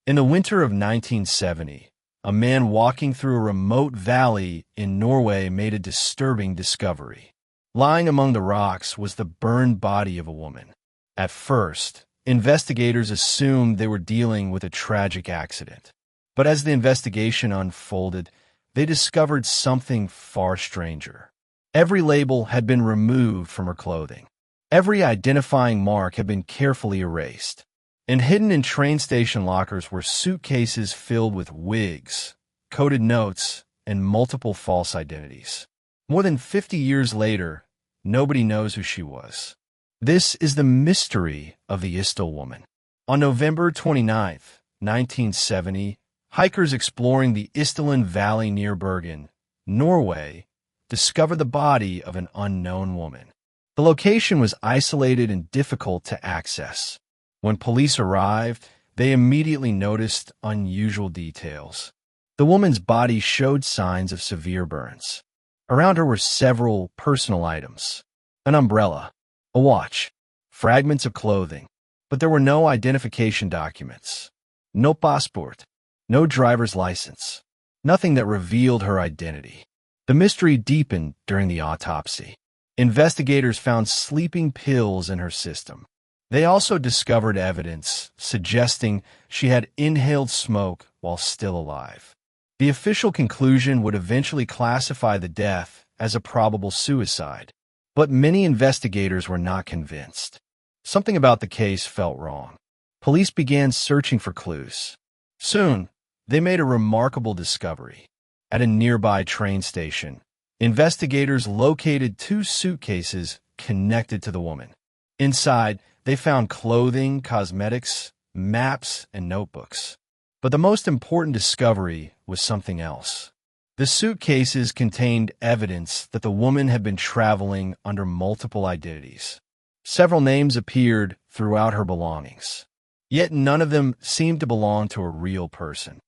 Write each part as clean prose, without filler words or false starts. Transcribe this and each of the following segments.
In the winter of 1970, a man walking through a remote valley in Norway made a disturbing discovery. Lying among the rocks was the burned body of a woman. At first, investigators assumed they were dealing with a tragic accident. But as the investigation unfolded, they discovered something far stranger. Every label had been removed from her clothing. Every identifying mark had been carefully erased. And hidden in train station lockers were suitcases filled with wigs, coded notes, and multiple false identities. More than 50 years later, nobody knows who she was. This is the mystery of the Isdal Woman. On November 29, 1970, hikers exploring the Isdalen Valley near Bergen, Norway, discovered the body of an unknown woman. The location was isolated and difficult to access. When police arrived, they immediately noticed unusual details. The woman's body showed signs of severe burns. Around her were several personal items: an umbrella, a watch, fragments of clothing, but there were no identification documents, no passport, no driver's license, nothing that revealed her identity. The mystery deepened during the autopsy. Investigators found sleeping pills in her system. They also discovered evidence suggesting she had inhaled smoke while still alive. The official conclusion would eventually classify the death as a probable suicide, but many investigators were not convinced. Something about the case felt wrong. Police began searching for clues. Soon, they made a remarkable discovery. At a nearby train station, investigators located 2 suitcases connected to the woman. Inside, they found clothing, cosmetics, maps, and notebooks. But the most important discovery was something else. The suitcases contained evidence that the woman had been traveling under multiple identities. Several names appeared throughout her belongings, yet none of them seemed to belong to a real person.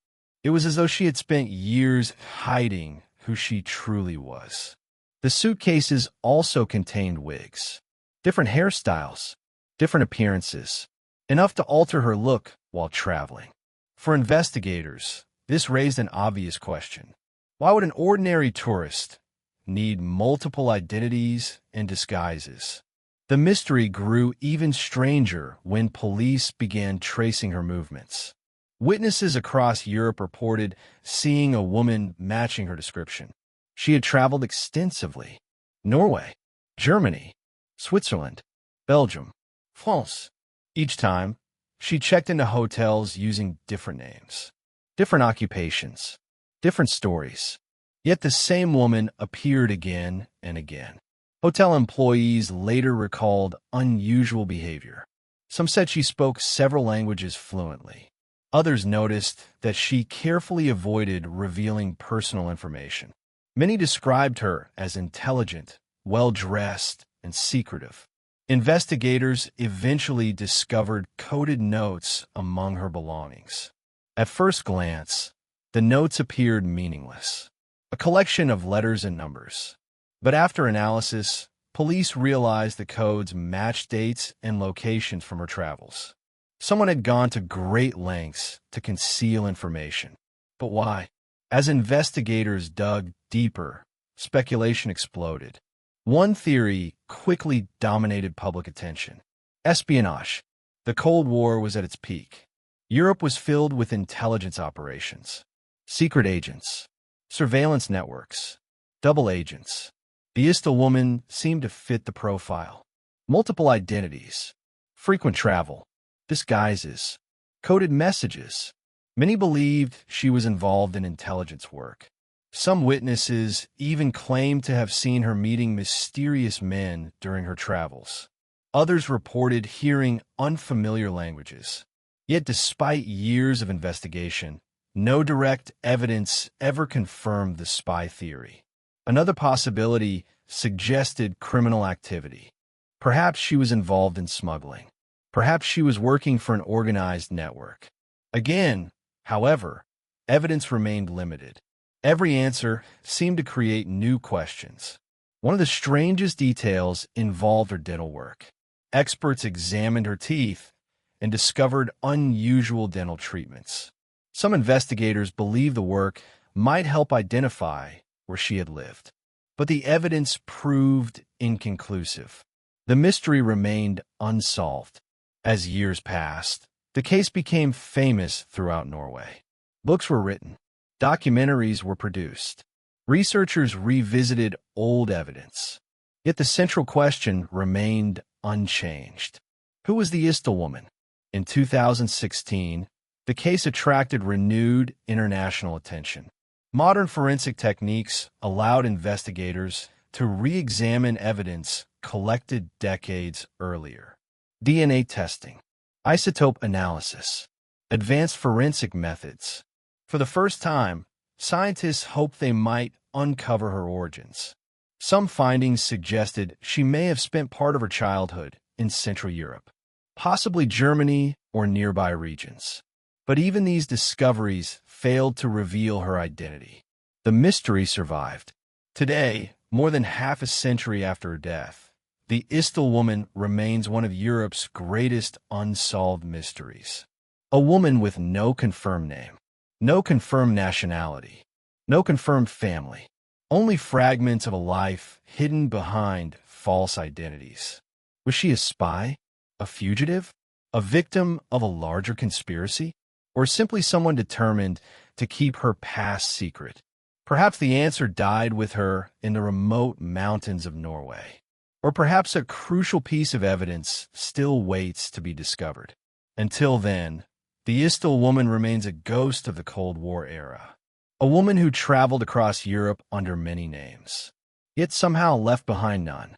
It was as though she had spent years hiding who she truly was. The suitcases also contained wigs, different hairstyles, different appearances, enough to alter her look while traveling. For investigators, this raised an obvious question. Why would an ordinary tourist need multiple identities and disguises? The mystery grew even stranger when police began tracing her movements. Witnesses across Europe reported seeing a woman matching her description. She had traveled extensively: Norway, Germany, Switzerland, Belgium, France. Each time, she checked into hotels using different names, different occupations, different stories. Yet the same woman appeared again and again. Hotel employees later recalled unusual behavior. Some said she spoke several languages fluently. Others noticed that she carefully avoided revealing personal information. Many described her as intelligent, well-dressed, and secretive. Investigators eventually discovered coded notes among her belongings. At first glance, the notes appeared meaningless, a collection of letters and numbers. But after analysis, police realized the codes matched dates and locations from her travels. Someone had gone to great lengths to conceal information. But why? As investigators dug deeper, speculation exploded. One theory quickly dominated public attention: espionage. The Cold War was at its peak. Europe was filled with intelligence operations, secret agents, surveillance networks, double agents. The Isdal Woman seemed to fit the profile. Multiple identities, frequent travel, disguises, coded messages. Many believed she was involved in intelligence work. Some witnesses even claimed to have seen her meeting mysterious men during her travels. Others reported hearing unfamiliar languages. Yet despite years of investigation, no direct evidence ever confirmed the spy theory. Another possibility suggested criminal activity. Perhaps she was involved in smuggling. Perhaps she was working for an organized network. Again, however, evidence remained limited. Every answer seemed to create new questions. One of the strangest details involved her dental work. Experts examined her teeth, and discovered unusual dental treatments. Some investigators believe the work might help identify where she had lived, but the evidence proved inconclusive. The mystery remained unsolved. As years passed, the case became famous throughout Norway. Books were written, documentaries were produced, researchers revisited old evidence. Yet the central question remained unchanged. Who was the Isdal Woman? In 2016, the case attracted renewed international attention. Modern forensic techniques allowed investigators to re-examine evidence collected decades earlier. DNA testing, isotope analysis, advanced forensic methods. For the first time, scientists hoped they might uncover her origins. Some findings suggested she may have spent part of her childhood in Central Europe, possibly Germany or nearby regions. But even these discoveries failed to reveal her identity. The mystery survived. Today, more than half a century after her death, the Isdal Woman remains one of Europe's greatest unsolved mysteries. A woman with no confirmed name, no confirmed nationality, no confirmed family, only fragments of a life hidden behind false identities. Was she a spy, a fugitive, a victim of a larger conspiracy, or simply someone determined to keep her past secret? Perhaps the answer died with her in the remote mountains of Norway. Or perhaps a crucial piece of evidence still waits to be discovered. Until then, the Isdal Woman remains a ghost of the Cold War era. A woman who traveled across Europe under many names, yet somehow left behind none.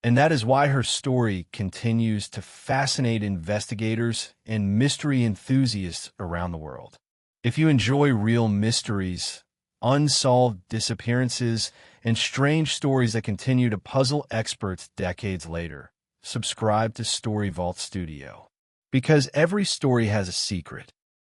And that is why her story continues to fascinate investigators and mystery enthusiasts around the world. If you enjoy real mysteries, unsolved disappearances, and strange stories that continue to puzzle experts decades later, subscribe to Story Vault Studio. Because every story has a secret,